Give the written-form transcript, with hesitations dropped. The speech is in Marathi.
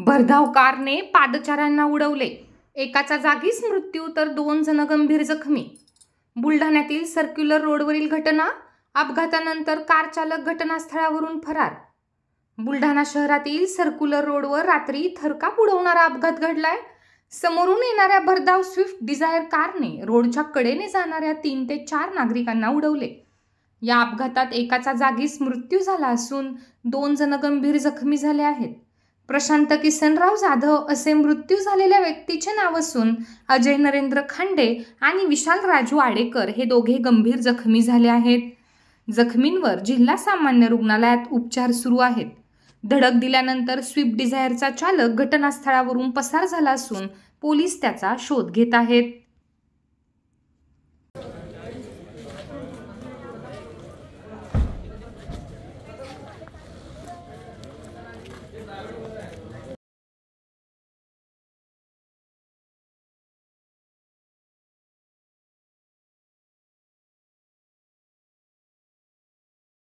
भरधाव कारने पादचाऱ्यांना उडवले, एकाचा जागीच मृत्यू तर 2 जण गंभीर जखमी। बुलढाण्यातील सर्क्युलर रोडवरील घटना, अपघातानंतर कार चालक घटनास्थळावरून फरार। बुलढाणा शहरातील सर्क्युलर रोडवर रात्री थरकाप उडवणारा अपघात घडलाय। समोरून येणाऱ्या भरधाव स्विफ्ट डिझायर कारने रोडच्या कडेने जाणाऱ्या 3 ते 4 नागरिकांना उडवले। या अपघातात एकाचा जागीच मृत्यू झाला असून 2 जण गंभीर जखमी झाले आहेत। प्रशांत किसनराव जाधव असे मृत्यू झालेल्या व्यक्तीचे नाव असून अजय नरेंद्र खांडे आणि विशाल राजू आडेकर हे दोघे गंभीर जखमी झाले आहेत। जखमींवर जिल्हा सामान्य रुग्णालयात उपचार सुरू आहेत। धडक दिल्यानंतर स्विफ्ट डिझायरचा चालक घटनास्थळावरून पसार झाला असून पोलीस त्याचा शोध घेत आहेत।